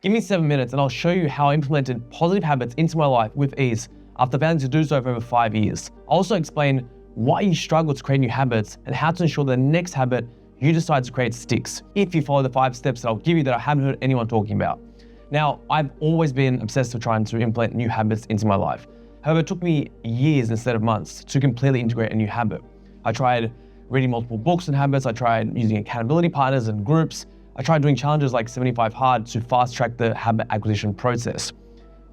Give me 7 minutes and I'll show you how I implemented positive habits into my life with ease after failing to do so for over 5 years. I'll also explain why you struggle to create new habits and how to ensure the next habit you decide to create sticks, if you follow the 5 steps that I'll give you that I haven't heard anyone talking about. Now, I've always been obsessed with trying to implement new habits into my life. However, it took me years instead of months to completely integrate a new habit. I tried reading multiple books on habits, I tried using accountability partners and groups, I tried doing challenges like 75 Hard to fast track the habit acquisition process.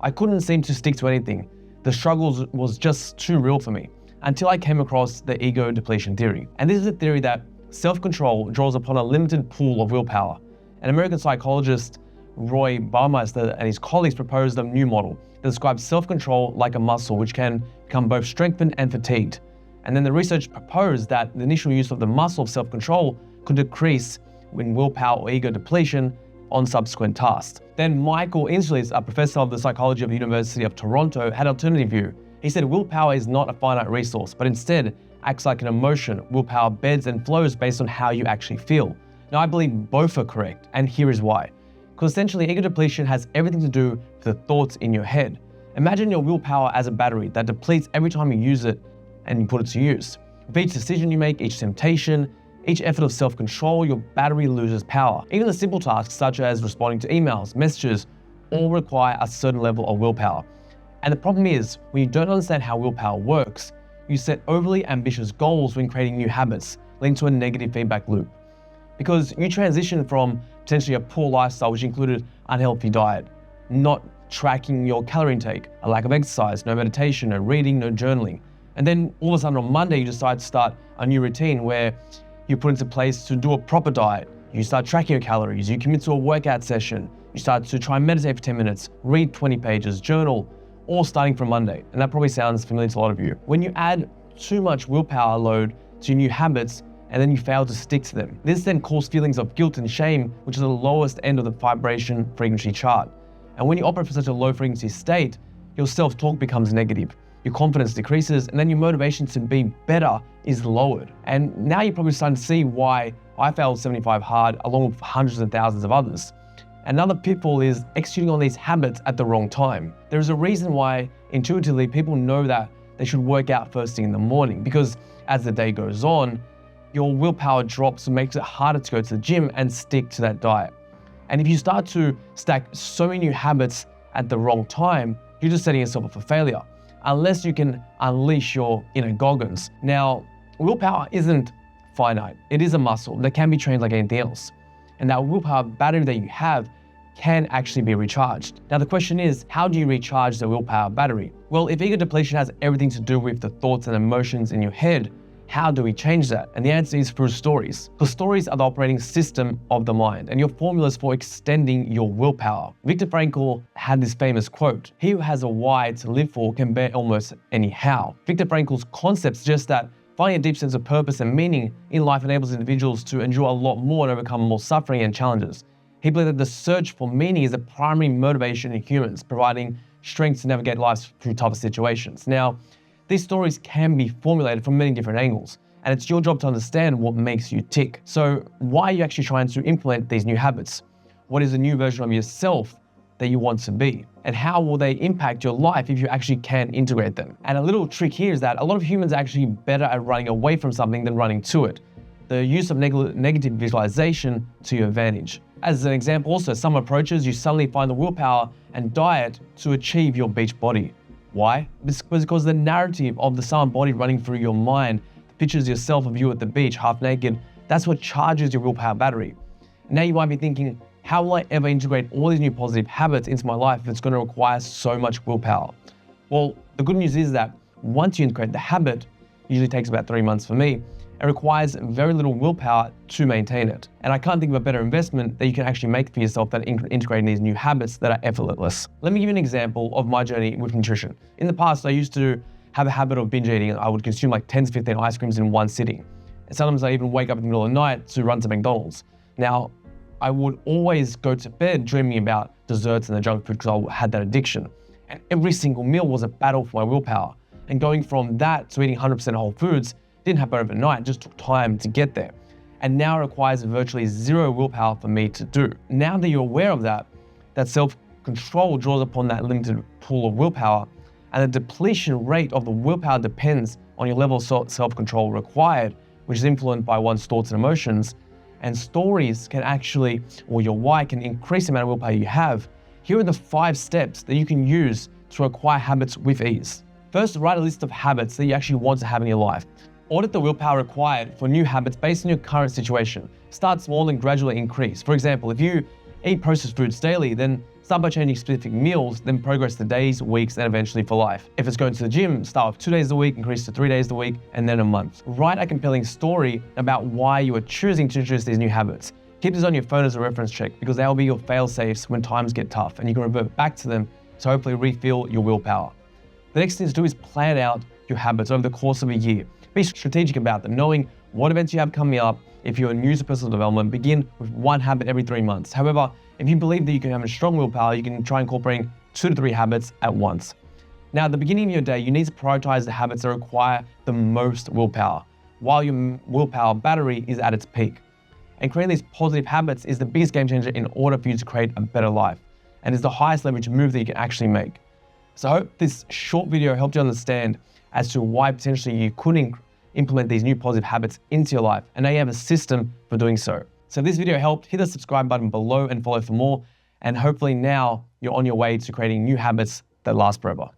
I couldn't seem to stick to anything. The struggles was just too real for me until I came across the ego depletion theory. And this is a theory that self-control draws upon a limited pool of willpower. An American psychologist, Roy Baumeister, and his colleagues proposed a new model that describes self-control like a muscle which can become both strengthened and fatigued. And then the research proposed that the initial use of the muscle of self-control could decrease when willpower or ego depletion on subsequent tasks. Then Michael Insulis, a professor of the psychology of the University of Toronto, had an alternative view. He said willpower is not a finite resource, but instead acts like an emotion. Willpower beds and flows based on how you actually feel. Now, I believe both are correct, and here is why. Because essentially, ego depletion has everything to do with the thoughts in your head. Imagine your willpower as a battery that depletes every time you use it and you put it to use. With each decision you make, each temptation, each effort of self-control, your battery loses power. Even the simple tasks such as responding to emails, messages, all require a certain level of willpower. And the problem is, when you don't understand how willpower works, you set overly ambitious goals when creating new habits, leading to a negative feedback loop. Because you transition from potentially a poor lifestyle, which included unhealthy diet, not tracking your calorie intake, a lack of exercise, no meditation, no reading, no journaling. And then all of a sudden on Monday, you decide to start a new routine where you put into place to do a proper diet. You start tracking your calories, you commit to a workout session, you start to try and meditate for 10 minutes, read 20 pages, journal, all starting from Monday. And that probably sounds familiar to a lot of you. When you add too much willpower load to your new habits, and then you fail to stick to them, this then causes feelings of guilt and shame, which is the lowest end of the vibration frequency chart. And when you operate from such a low frequency state, your self-talk becomes negative, your confidence decreases, and then your motivation to be better is lowered. And now you're probably starting to see why I failed 75 Hard along with hundreds and thousands of others. Another pitfall is executing on these habits at the wrong time. There is a reason why intuitively people know that they should work out first thing in the morning, because as the day goes on, your willpower drops and makes it harder to go to the gym and stick to that diet. And if you start to stack so many new habits at the wrong time, you're just setting yourself up for failure, unless you can unleash your inner Goggins. Now, willpower isn't finite. It is a muscle that can be trained like anything else. And that willpower battery that you have can actually be recharged. Now, the question is, how do you recharge the willpower battery? Well, if ego depletion has everything to do with the thoughts and emotions in your head, how do we change that? And the answer is through stories. Because stories are the operating system of the mind and your formulas for extending your willpower. Viktor Frankl had this famous quote, "He who has a why to live for can bear almost any how." Viktor Frankl's concept suggests that finding a deep sense of purpose and meaning in life enables individuals to endure a lot more and overcome more suffering and challenges. He believed that the search for meaning is the primary motivation in humans, providing strength to navigate life through tougher situations. Now, these stories can be formulated from many different angles, and it's your job to understand what makes you tick. So why are you actually trying to implement these new habits? What is the new version of yourself that you want to be? And how will they impact your life if you actually can integrate them? And a little trick here is that a lot of humans are actually better at running away from something than running to it. The use of negative visualization to your advantage. As an example also, some approaches you suddenly find the willpower and diet to achieve your beach body. Why? Because the narrative of the summer body running through your mind, the pictures yourself of you at the beach, half naked, that's what charges your willpower battery. Now you might be thinking, how will I ever integrate all these new positive habits into my life if it's going to require so much willpower? Well, the good news is that once you integrate the habit, it usually takes about 3 months for me, it requires very little willpower to maintain it. And I can't think of a better investment that you can actually make for yourself than integrating these new habits that are effortless. Let me give you an example of my journey with nutrition. In the past, I used to have a habit of binge eating. I would consume like 10 to 15 ice creams in one sitting. And sometimes I even wake up in the middle of the night to run to McDonald's. Now, I would always go to bed dreaming about desserts and the junk food because I had that addiction. And every single meal was a battle for my willpower. And going from that to eating 100% whole foods didn't happen overnight, it just took time to get there. And now it requires virtually zero willpower for me to do. Now that you're aware of that, that self-control draws upon that limited pool of willpower, and the depletion rate of the willpower depends on your level of self-control required, which is influenced by one's thoughts and emotions. And stories can actually, or your why can increase the amount of willpower you have. Here are the 5 steps that you can use to acquire habits with ease. First, write a list of habits that you actually want to have in your life. Audit the willpower required for new habits based on your current situation. Start small and gradually increase. For example, if you eat processed foods daily, then start by changing specific meals, then progress to days, weeks, and eventually for life. If it's going to the gym, start with 2 days a week, increase to 3 days a week, and then a month. Write a compelling story about why you are choosing to introduce these new habits. Keep this on your phone as a reference check because they will be your fail-safes when times get tough, and you can revert back to them to hopefully refill your willpower. The next thing to do is plan out your habits over the course of a year. Be strategic about them, knowing what events you have coming up. If you're new to personal development, begin with 1 habit every 3 months. However, if you believe that you can have a strong willpower, you can try incorporating 2 to 3 habits at once. Now, at the beginning of your day, you need to prioritize the habits that require the most willpower, while your willpower battery is at its peak. And creating these positive habits is the biggest game changer in order for you to create a better life, and is the highest leverage move that you can actually make. So I hope this short video helped you understand as to why potentially you could implement these new positive habits into your life, and now you have a system for doing so. So if this video helped, hit the subscribe button below and follow for more, and hopefully now you're on your way to creating new habits that last forever.